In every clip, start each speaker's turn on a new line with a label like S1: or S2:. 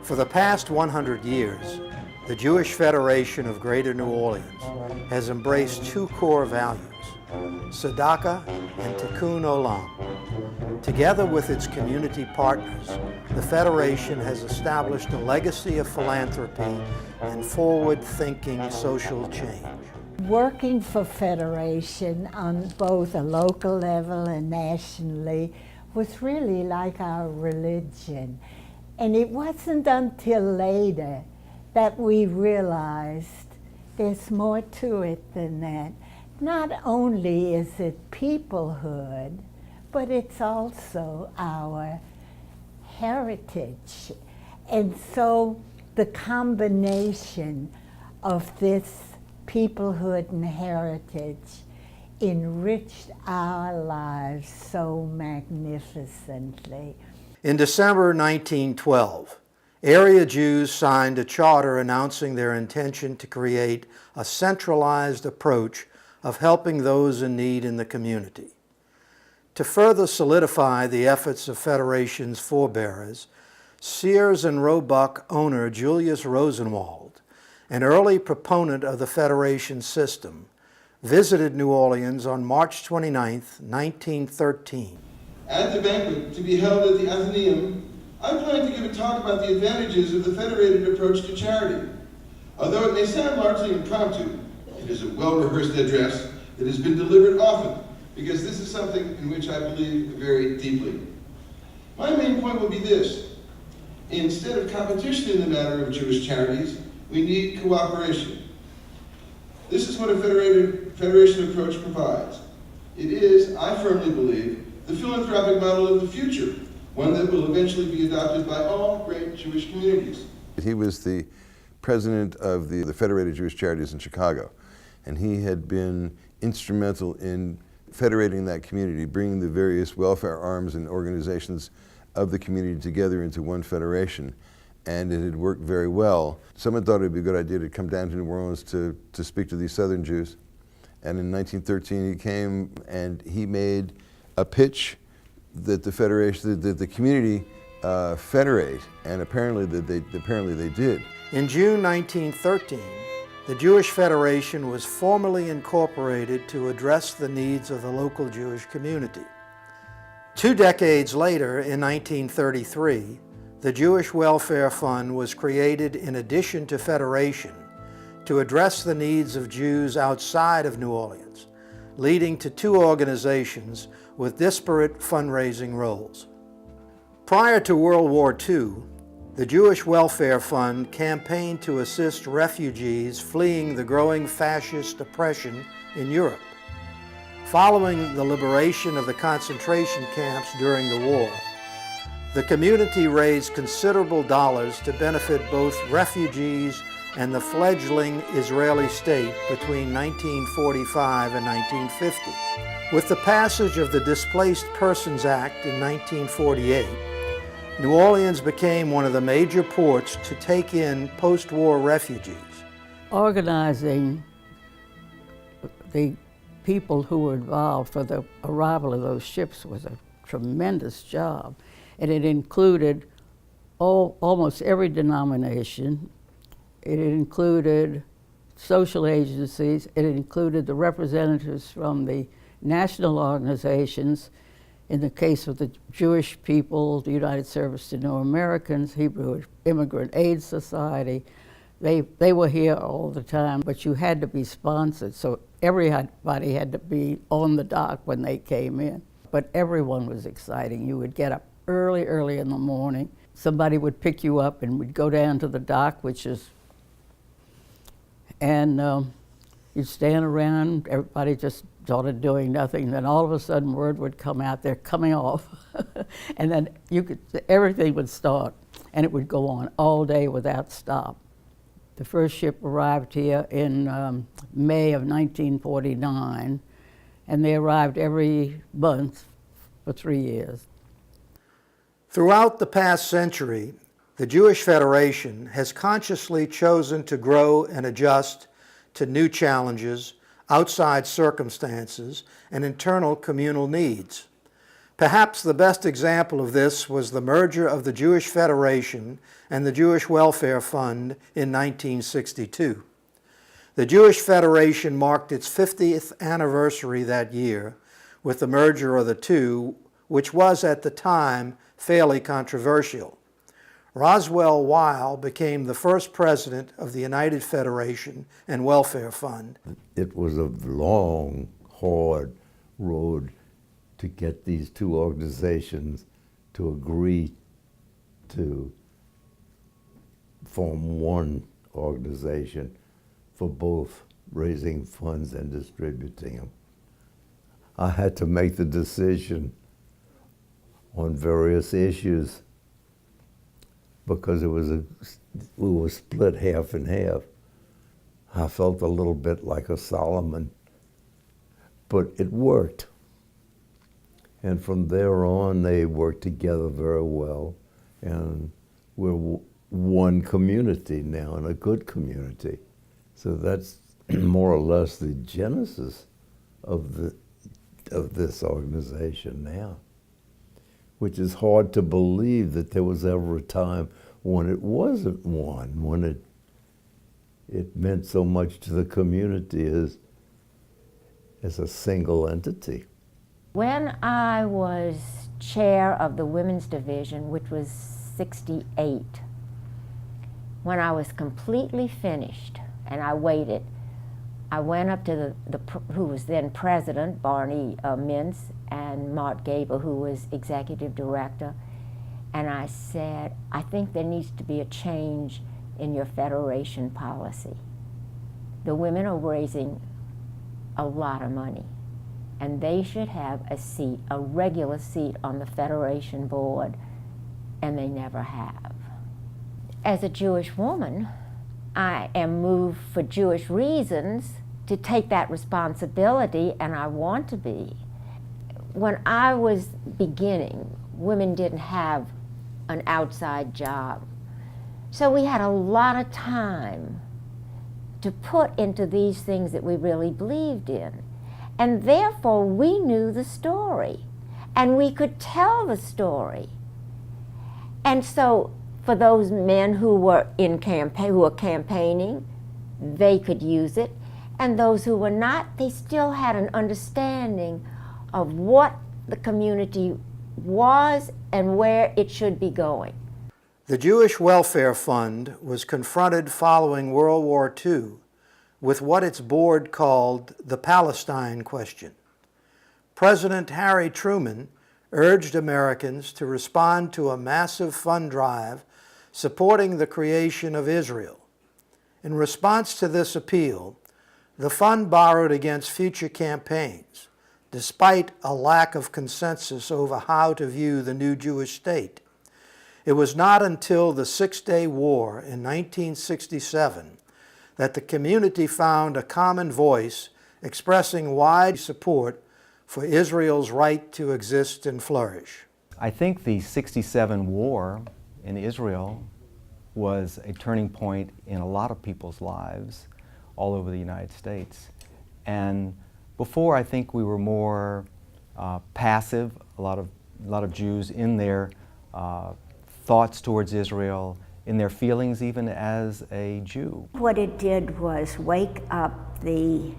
S1: For the past 100 years, the Jewish Federation of Greater New Orleans has embraced two core values, tzedakah and tikkun olam. Together with its community partners, the Federation has established a legacy of philanthropy and forward-thinking social change.
S2: Working for Federation on both a local level and nationally was really like our religion. And it wasn't until later that we realized there's more to it than that. Not only is it peoplehood, but it's also our heritage. And so the combination of this peoplehood and heritage enriched our lives so magnificently.
S1: In December 1912, area Jews signed a charter announcing their intention to create a centralized approach of helping those in need in the community. To further solidify the efforts of Federation's forebearers, Sears and Roebuck owner Julius Rosenwald, an early proponent of the Federation system, visited New Orleans on March 29, 1913.
S3: At the banquet to be held at the Athenaeum, I plan to give a talk about the advantages of the federated approach to charity. Although it may sound largely impromptu, it is a well-rehearsed address that has been delivered often, because this is something in which I believe very deeply. My main point will be this: instead of competition in the matter of Jewish charities, we need cooperation. This is what a federation approach provides. It is, I firmly believe, the philanthropic model of the future, one that will eventually be adopted by all great Jewish communities.
S4: He was the president of the Federated Jewish Charities in Chicago, and he had been instrumental in federating that community, bringing the various welfare arms and organizations of the community together into one federation, and it had worked very well. Someone thought it would be a good idea to come down to New Orleans to speak to these Southern Jews, and in 1913 he came and he made a pitch that the federation, that the community federate, and apparently they did.
S1: In June 1913, the Jewish Federation was formally incorporated to address the needs of the local Jewish community. 2 decades later, in 1933, the Jewish Welfare Fund was created in addition to Federation to address the needs of Jews outside of New Orleans, leading to 2 organizations with disparate fundraising roles. Prior to World War II, the Jewish Welfare Fund campaigned to assist refugees fleeing the growing fascist oppression in Europe. Following the liberation of the concentration camps during the war, the community raised considerable dollars to benefit both refugees and the fledgling Israeli state between 1945 and 1950. With the passage of the Displaced Persons Act in 1948, New Orleans became one of the major ports to take in post-war refugees.
S5: Organizing the people who were involved for the arrival of those ships was a tremendous job, and it included almost every denomination. It included social agencies. It included the representatives from the national organizations. In the case of the Jewish people, the United Service to New Americans, Hebrew Immigrant Aid Society, they were here all the time, but you had to be sponsored, so everybody had to be on the dock when they came in. But everyone was exciting. You would get up early in the morning. Somebody would pick you up and we'd go down to the dock, and you'd stand around, everybody just started doing nothing, then all of a sudden word would come out, they're coming off. And then everything would start, and it would go on all day without stop. The first ship arrived here in May of 1949, and they arrived every month for 3 years.
S1: Throughout the past century, the Jewish Federation has consciously chosen to grow and adjust to new challenges, outside circumstances, and internal communal needs. Perhaps the best example of this was the merger of the Jewish Federation and the Jewish Welfare Fund in 1962. The Jewish Federation marked its 50th anniversary that year with the merger of the two, which was at the time fairly controversial. Roswell Weil became the first president of the United Federation and Welfare Fund.
S6: It was a long, hard road to get these two organizations to agree to form one organization for both raising funds and distributing them. I had to make the decision on various issues because we were split half and half. I felt a little bit like a Solomon, but it worked. And from there on, they worked together very well, and we're one community now, and a good community. So that's more or less the genesis of this organization now, which is hard to believe that there was ever a time when it wasn't one, when it meant so much to the community as a single entity.
S7: When I was chair of the women's division, which was 68, when I was completely finished and I waited, I went up to who was then president, Barney Mintz, and Mart Gable, who was executive director, and I said, I think there needs to be a change in your federation policy. The women are raising a lot of money, and they should have a seat, a regular seat on the federation board, and they never have. As a Jewish woman, I am moved for Jewish reasons to take that responsibility, and I want to be. When I was beginning, women didn't have an outside job. So we had a lot of time to put into these things that we really believed in. And therefore, we knew the story, and we could tell the story. And so, for those men who were campaigning, they could use it, and those who were not, they still had an understanding of what the community was and where it should be going.
S1: The Jewish Welfare Fund was confronted following World War II with what its board called the Palestine question. President Harry Truman urged Americans to respond to a massive fund drive supporting the creation of Israel. In response to this appeal, the fund borrowed against future campaigns, despite a lack of consensus over how to view the new Jewish state. It was not until the Six-Day War in 1967 that the community found a common voice expressing wide support for Israel's right to exist and flourish.
S8: I think the '67 war in Israel was a turning point in a lot of people's lives all over the United States. And before, I think we were more passive, a lot of Jews in their thoughts towards Israel, in their feelings even as a Jew.
S9: What it did was wake up the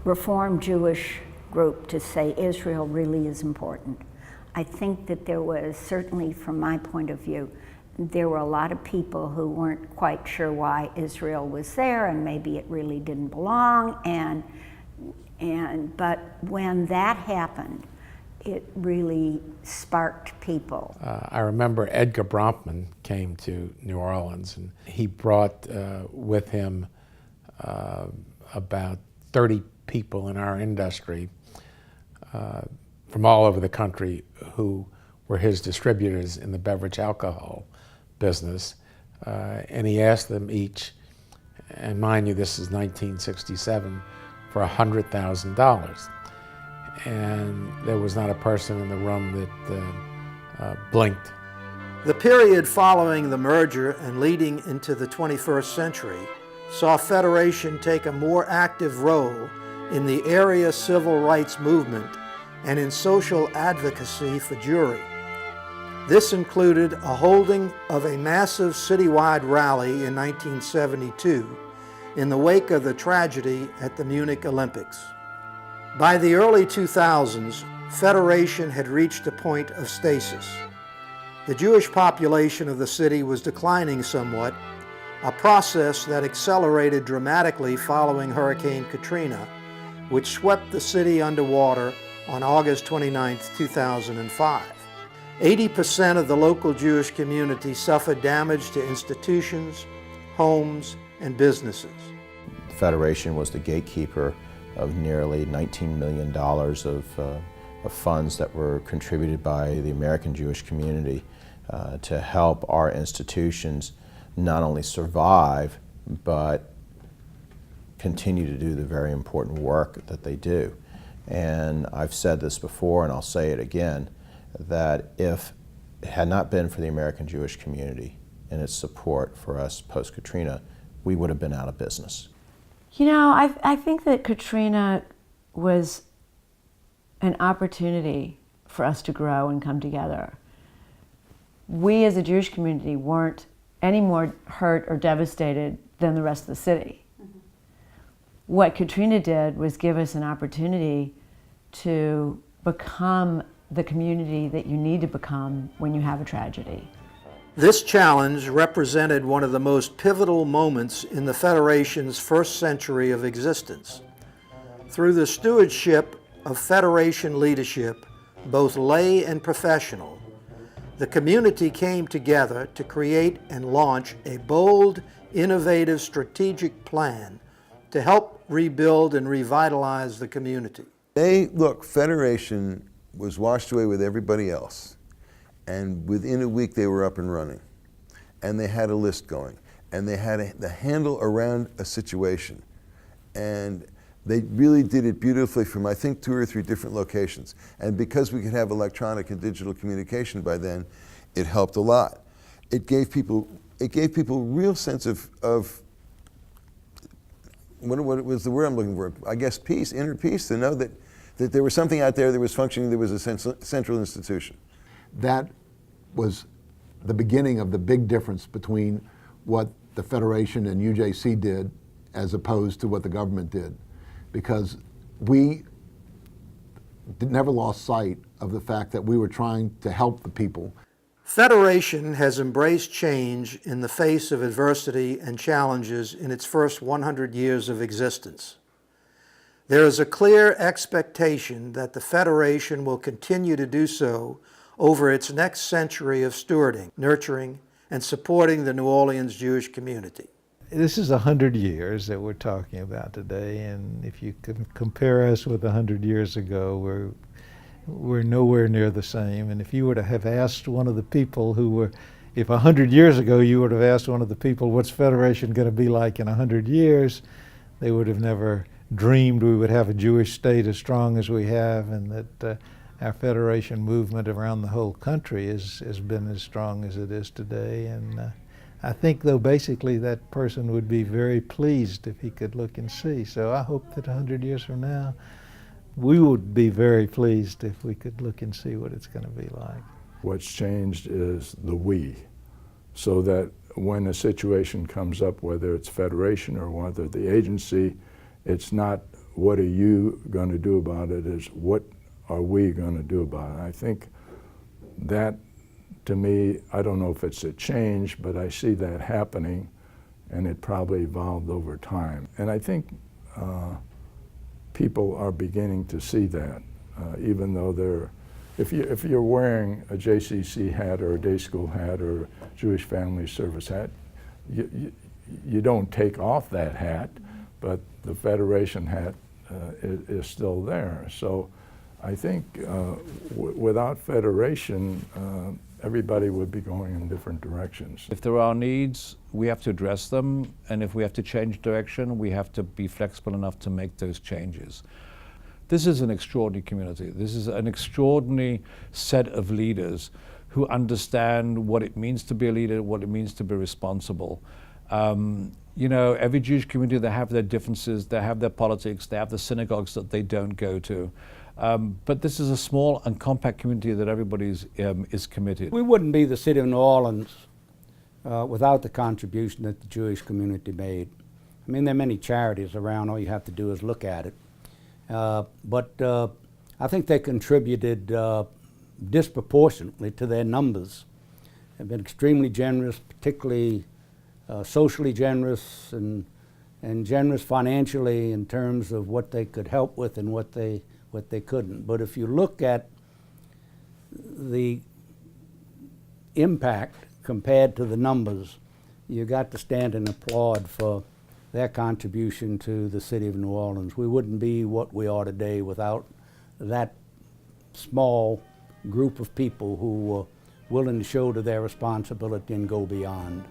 S9: Reformed Jewish group to say Israel really is important. I think that there was, certainly from my point of view, there were a lot of people who weren't quite sure why Israel was there, and maybe it really didn't belong, but when that happened, it really sparked people.
S10: I remember Edgar Bronfman came to New Orleans, and he brought with him about 30 people in our industry from all over the country who were his distributors in the beverage alcohol business, and he asked them each, and mind you, this is 1967, for $100,000. And there was not a person in the room that blinked.
S1: The period following the merger and leading into the 21st century saw Federation take a more active role in the area civil rights movement and in social advocacy for Jewry. This included a holding of a massive citywide rally in 1972 in the wake of the tragedy at the Munich Olympics. By the early 2000s, Federation had reached a point of stasis. The Jewish population of the city was declining somewhat, a process that accelerated dramatically following Hurricane Katrina, which swept the city underwater on August 29, 2005. 80% of the local Jewish community suffered damage to institutions, homes, and businesses.
S11: The Federation was the gatekeeper of nearly $19 million of funds that were contributed by the American Jewish community to help our institutions not only survive, but continue to do the very important work that they do. And I've said this before, and I'll say it again, that if it had not been for the American Jewish community and its support for us post-Katrina, we would have been out of business.
S12: You know, I think that Katrina was an opportunity for us to grow and come together. We as a Jewish community weren't any more hurt or devastated than the rest of the city. What Katrina did was give us an opportunity to become the community that you need to become when you have a tragedy.
S1: This challenge represented one of the most pivotal moments in the Federation's first century of existence. Through the stewardship of Federation leadership, both lay and professional, the community came together to create and launch a bold, innovative strategic plan to help rebuild and revitalize the community.
S4: Look, Federation was washed away with everybody else, and within a week they were up and running, and they had a list going, and they had the handle around a situation, and they really did it beautifully from, I think, 2 or 3 different locations. And because we could have electronic and digital communication by then, it helped a lot. It gave people real sense of what was the word I'm looking for? I guess peace, inner peace, to know that there was something out there that was functioning, there was a central institution.
S13: That was the beginning of the big difference between what the Federation and UJC did as opposed to what the government did. Because we never lost sight of the fact that we were trying to help the people.
S1: Federation has embraced change in the face of adversity and challenges in its first 100 years of existence. There is a clear expectation that the Federation will continue to do so over its next century of stewarding, nurturing, and supporting the New Orleans Jewish community.
S14: This is 100 years that we're talking about today, and if you can compare us with 100 years ago, we're nowhere near the same. And if you were to have asked one of the people if 100 years ago you would have asked one of the people, what's Federation going to be like in 100 years, they would have never dreamed we would have a Jewish state as strong as we have, and that our Federation movement around the whole country has been as strong as it is today. And I think, though, basically that person would be very pleased if he could look and see. So I hope that 100 years from now, we would be very pleased if we could look and see what it's going to be like.
S15: What's changed is the we, so that when a situation comes up, whether it's Federation or whether the agency, it's not what are you going to do about it, it's what are we going to do about it. I think that, to me, I don't know if it's a change, but I see that happening, and it probably evolved over time. And I think people are beginning to see that, even though if you're wearing a JCC hat or a day school hat or a Jewish Family Service hat, you don't take off that hat, but the Federation hat is still there. So I think without Federation, everybody would be going in different directions.
S16: If there are needs, we have to address them, and if we have to change direction, we have to be flexible enough to make those changes. This is an extraordinary community. This is an extraordinary set of leaders who understand what it means to be a leader, what it means to be responsible. You know, every Jewish community, they have their differences, they have their politics, they have the synagogues that they don't go to. But this is a small and compact community that everybody is committed.
S17: We wouldn't be the city of New Orleans without the contribution that the Jewish community made. I mean, there are many charities around. All you have to do is look at it. But I think they contributed disproportionately to their numbers. They've been extremely generous, particularly socially generous and generous financially in terms of what they could help with and what they couldn't. But if you look at the impact compared to the numbers, you got to stand and applaud for their contribution to the city of New Orleans. We wouldn't be what we are today without that small group of people who were willing to shoulder their responsibility and go beyond.